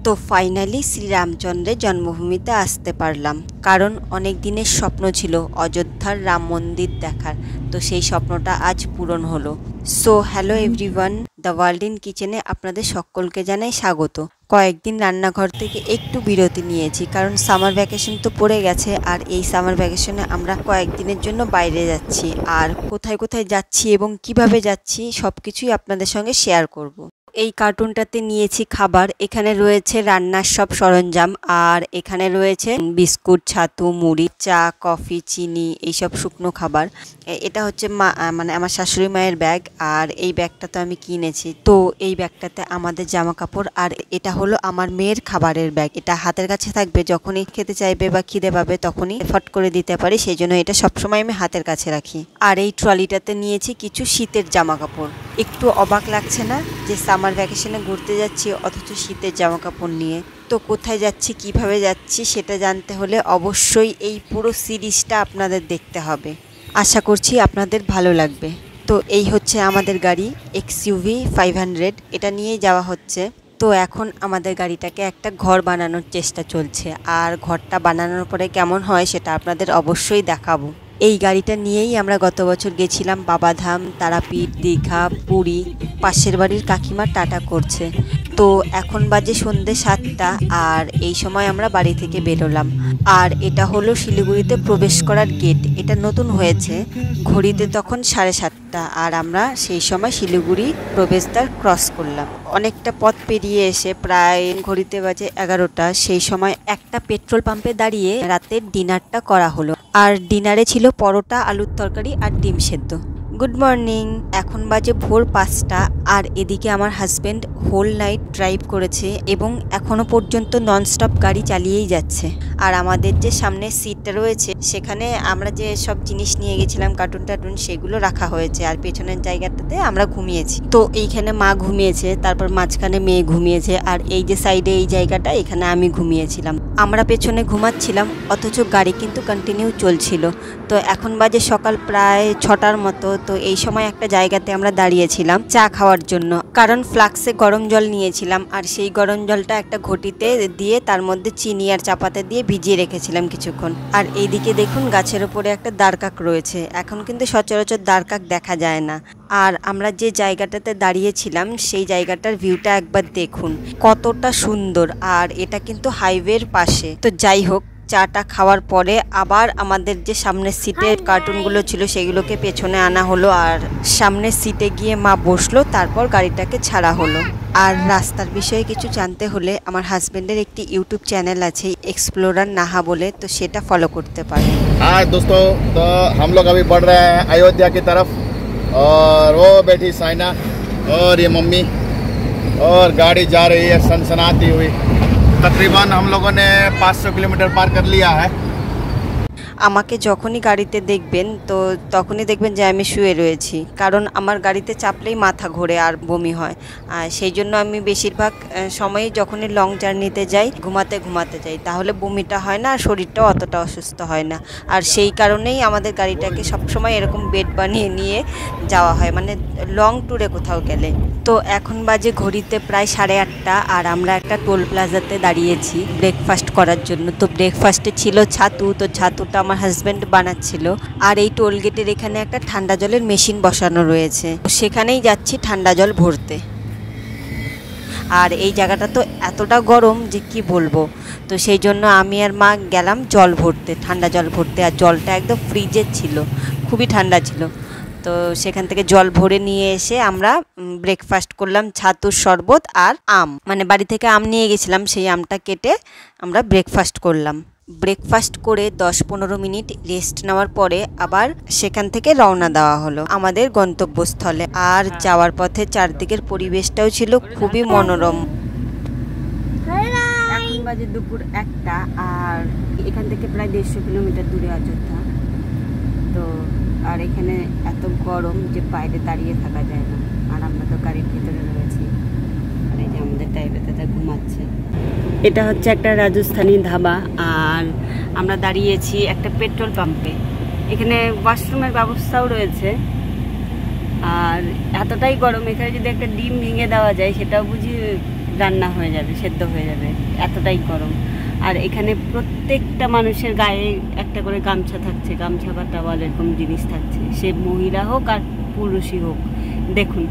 তো ফাইনালি শ্রীরামচন্দ্রের জন্মভূমিতে আসতে পারলাম, কারণ অনেক দিনের স্বপ্ন ছিল অযোধ্যার রাম মন্দির দেখার। তো সেই স্বপ্নটা আজ পূরণ হলো। So hello everyone, the world in কিচেনে আপনাদের সকলকে জানাই স্বাগত। কয়েকদিন রান্নাঘর থেকে একটু বিরতি নিয়েছি, কারণ সামার ভ্যাকেশন তো পড়ে গেছে। আর এই সামার ভ্যাকেশনে আমরা কয়েকদিনের জন্য বাইরে যাচ্ছি, আর কোথায় কোথায় যাচ্ছি এবং কিভাবে যাচ্ছি সব কিছুই আপনাদের সঙ্গে শেয়ার করব। এই কার্টুনটাতে নিয়েছি খাবার। এখানে রয়েছে রান্নার সব সরঞ্জাম, আর এখানে রয়েছে বিস্কুট, ছাতু, মুড়ি, চা, কফি, চিনি, এইসব শুকনো খাবার। এটা হচ্ছে মানে আমার শাশুড়ি মায়ের ব্যাগ, আর এই ব্যাগটা তো আমি কিনেছি। তো এই ব্যাগটাতে আমাদের জামা কাপড়, আর এটা হলো আমার মেয়ের খাবারের ব্যাগ। এটা হাতের কাছে থাকবে, যখনই খেতে চাইবে বা খিদে পাবে তখনই ফট করে দিতে পারি, সেই জন্য এটা সবসময় আমি হাতের কাছে রাখি। আর এই ট্রলিটাতে নিয়েছি কিছু শীতের জামা কাপড়। একটু অবাক লাগছে না যে সামার ভ্যাকেশনে ঘুরতে যাচ্ছি অথচ শীতের জামা কাপড় নিয়ে? তো কোথায় যাচ্ছি, কিভাবে যাচ্ছি সেটা জানতে হলে অবশ্যই এই পুরো সিরিজটা আপনাদের দেখতে হবে। আশা করছি আপনাদের ভালো লাগবে। তো এই হচ্ছে আমাদের গাড়ি XUV 500, এটা নিয়েই যাওয়া হচ্ছে। তো এখন আমাদের গাড়িটাকে একটা ঘর বানানোর চেষ্টা চলছে, আর ঘরটা বানানোর পরে কেমন হয় সেটা আপনাদের অবশ্যই দেখাবো। এই গাড়িটা নিয়েই আমরা গত বছর গেছিলাম বাবাধাম, তারাপীঠ, দীঘা, পুরী। পাশের বাড়ির কাকিমা টাটা করছে। তো এখন বাজে সন্ধ্যে 7টা, আর এই সময় আমরা বাড়ি থেকে বেরোলাম। আর এটা হলো শিলিগুড়িতে প্রবেশ করার গেট। এটা নতুন হয়েছে। ঘড়িতে তখন 7:30, আর আমরা সেই সময় শিলিগুড়ি প্রবেশদ্বার ক্রস করলাম। অনেকটা পথ পেরিয়ে এসে প্রায় ঘড়িতে বাজে 11টা, সেই সময় একটা পেট্রোল পাম্পে দাঁড়িয়ে রাতের ডিনারটা করা হলো। আর ডিনারে ছিল পরোটা, আলুর তরকারি আর ডিম সেদ্ধ। গুড মর্নিং, এখন বাজে ভোর 5টা, আর এদিকে আমার হাজব্যান্ড হোল নাইট ড্রাইভ করেছে এবং এখনো পর্যন্ত ননস্টপ গাড়ি চালিয়েই যাচ্ছে। আর আমাদের যে সামনের সিটটা রয়েছে সেখানে আমরা যে সব জিনিস নিয়ে গেছিলাম, কার্টুন টার্টুন, সেগুলো রাখা হয়েছে। আর পেছনের জায়গাটাতে আমরা ঘুমিয়েছি। তো এইখানে মা ঘুমিয়েছে, তারপর মাঝখানে মেয়ে ঘুমিয়েছে, আর এই যে সাইডে এই জায়গাটা, এখানে আমি ঘুমিয়েছিলাম। আমরা পেছনে ঘুমাচ্ছিলাম, অথচ গাড়ি কিন্তু কন্টিনিউ চলছিল। তো এখন বাজে সকাল প্রায় 6টার মতো। তো এই সময় একটা জায়গাতে আমরা দাঁড়িয়েছিলাম চা খাওয়ার জন্য, কারণ ফ্লাক্সে গরম জল নিয়েছিলাম, আর সেই গরম জলটা একটা ঘটিতে দিয়ে তার মধ্যে চিনি আর চাপাতা দিয়ে ভিজিয়ে রেখেছিলাম কিছুক্ষণ। আর এইদিকে দেখুন গাছের উপরে একটা দাঁড়কাক রয়েছে। এখন কিন্তু সচরাচর দাঁড়কাক দেখা যায় না। আর আমরা যে জায়গাটাতে দাঁড়িয়েছিলাম সেই জায়গাটার ভিউটা একবার দেখুন, কতটা সুন্দর। আর এটা কিন্তু হাইওয়ের পাশে। তো যাই হোক, চাটা খাওয়ার পরে আবার আমাদের যে সামনের সিটের কার্টুনগুলো ছিল সেগুলোকে পেছনে আনা হলো, আর সামনের সিটে গিয়ে মা বসলো, তারপর গাড়িটাকে ছাড়া হলো। আর রাস্তার বিষয়ে কিছু জানতে হলে আমার হাজবেন্ডের একটি ইউটিউব চ্যানেল আছে एक्सप्लोरर नाहा বলে, তো সেটা ফলো করতে পারেন। हाँ दोस्तों, तो हम लोग अभी बढ़ रहे हैं अयोध्या की तरफ, और वो बैठी साइना और ये मम्मी, और गाड़ी जा रही है सनसनाती हुई। तकरीबन हम लोगों ने 500 किलोमीटर पार कर लिया है। আমাকে যখনই গাড়িতে দেখবেন তো তখনই দেখবেন যে আমি শুয়ে রয়েছি, কারণ আমার গাড়িতে চাপলেই মাথা ঘোরে আর বমি হয়। আর সেই জন্য আমি বেশিরভাগ সময়ই যখনই লং জার্নিতে যাই ঘুমাতে যাই, তাহলে বমিটা হয় না আর শরীরটাও অতটা অসুস্থ হয় না। আর সেই কারণেই আমাদের গাড়িটাকে সবসময় এরকম বেড বানিয়ে নিয়ে যাওয়া হয়, মানে লং ট্যুরে কোথাও গেলে। তো এখন বাজে ঘড়িতে প্রায় 8:30, আর আমরা একটা টোল প্লাজাতে দাঁড়িয়েছি ব্রেকফাস্ট করার জন্য। তো ব্রেকফাস্টে ছিল ছাতু। তো ছাতুটা আমার হাজব্যান্ড বানাচ্ছিল। আর এই টোল গেটের এখানে একটা ঠান্ডা জলের মেশিন বসানো রয়েছে, সেখানেই যাচ্ছি ঠান্ডা জল ভরতে। আর এই জায়গাটা তো এতটা গরম যে কি বলবো। তো সেই জন্য আমি আর মা গেলাম জল ভরতে, ঠান্ডা জল ভরতে। আর জলটা একদম ফ্রিজের ছিল, খুবই ঠান্ডা ছিল। তো সেখান থেকে জল ভরে নিয়ে এসে আমরা ব্রেকফাস্ট করলাম ছাতুর শরবত আর আম, মানে বাড়ি থেকে আম নিয়ে গেছিলাম, সেই আমটা কেটে আমরা ব্রেকফাস্ট করলাম। ব্রেকফাস্ট করে 10-15 মিনিট রেস্ট নেওয়ার পরে আবার সেখান থেকে রওনা দেওয়া হলো আমাদের গন্তব্যস্থলে। আর যাওয়ার পথে চারদিকের পরিবেশটাও ছিল খুবই মনোরম। এখন বাজে দুপুর 1টা, আর এখান থেকে প্রায় 150 কিলোমিটার দূরে অযোধ্যা। তো আর এখানে এত গরম যে বাইরে দাঁড়িয়ে থাকা যায় না। আর আমরা তো গাড়ির ভিতরে রয়েছি, আর এই যে আমাদের ড্রাইভার দাদা ঘুমাচ্ছে। এটা হচ্ছে একটা রাজস্থানী ধাবা, আর আমরা দাঁড়িয়েছি একটা পেট্রোল পাম্পে। এখানে ওয়াশরুমের ব্যবস্থাও রয়েছে। আর এতটাই গরম, এখানে যদি একটা ডিম ভেঙে দেওয়া যায় সেটাও বুঝি রান্না হয়ে যাবে, সেদ্ধ হয়ে যাবে, এতটাই গরম। আর এখানে প্রত্যেকটা মানুষের গায়ে একটা করে গামছা থাকছে, গামছা বা টাওয়াল এরকম জিনিস থাকছে, সে মহিলা হোক আর পুরুষই হোক। দেখুন,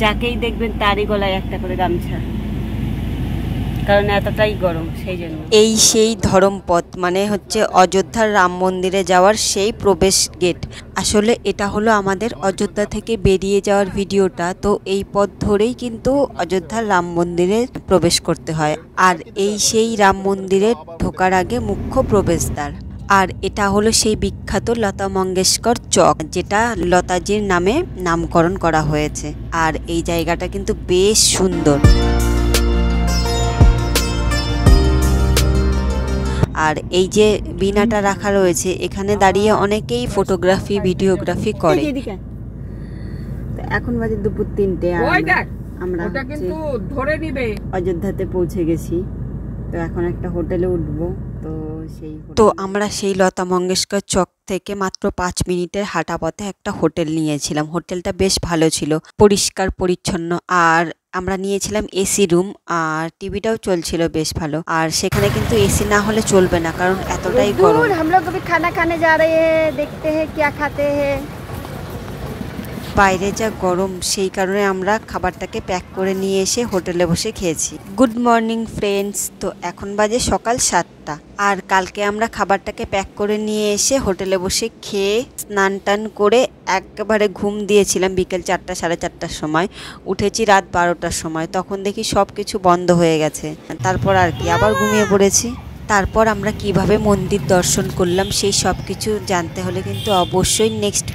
যাকেই দেখবেন তারই গলায় একটা করে গামছা, কারণ এতটাই গরম, সেই জন্য। এই সেই ধরমপথ, মানে হচ্ছে অযোধ্যার রাম মন্দিরে যাওয়ার সেই প্রবেশ গেট। আসলে এটা হলো আমাদের অযোধ্যা থেকে বেরিয়ে যাওয়ার ভিডিওটা। তো এই পথ ধরেই কিন্তু অযোধ্যার রাম মন্দিরে প্রবেশ করতে হয়। আর এই সেই রাম মন্দিরে ঢোকার আগে মুখ্য প্রবেশদ্বার। আর এটা হলো সেই বিখ্যাত লতা মঙ্গেশকর চক, যেটা লতাজির নামে নামকরণ করা হয়েছে। আর এই জায়গাটা কিন্তু বেশ সুন্দর। আর এই যে বিনাটা রাখা রয়েছে, এখানে দাঁড়িয়ে অনেকেই ফটোগ্রাফি ভিডিওগ্রাফি করে। এখন বাজে দুপুর 3টে, আমরা অযোধ্যাতে পৌঁছে গেছি। তো এখন একটা হোটেলে উঠবো। তো আমরা সেই লতা মঙ্গেশকর চক থেকে মাত্র 5 মিনিটের হাঁটা পথে একটা হোটেল নিয়েছিলাম। হোটেলটা বেশ ভালো ছিল, পরিষ্কার পরিচ্ছন্ন। আর আমরা নিয়েছিলাম এসি রুম, আর টিভিটাও চলছিল বেশ ভালো। আর সেখানে কিন্তু এসি না হলে চলবে না, কারণ এতটাই গরম। हम लोग अभी खाना खाने जा रहे हैं, देखते हैं क्या खाते हैं। বাইরে যা গরম, সেই কারণে আমরা খাবারটাকে প্যাক করে নিয়ে এসে হোটেলে বসে খেয়েছি। Good morning friends. তো এখন বাজে সকাল 7টা। আর কালকে আমরা খাবারটাকে প্যাক করে নিয়ে এসে হোটেলে বসে খেয়ে স্নান টান করে একেবারে ঘুম দিয়েছিলাম বিকেল 4টা 4:30টার সময়। উঠেছি রাত 12টার সময়, তখন দেখি সব কিছু বন্ধ হয়ে গেছে। তারপর আর কি, আবার ঘুমিয়ে পড়েছি। তারপর আমরা কিভাবে মন্দির দর্শন করলাম সেই সব কিছু জানতে হলে কিন্তু অবশ্যই নেক্সট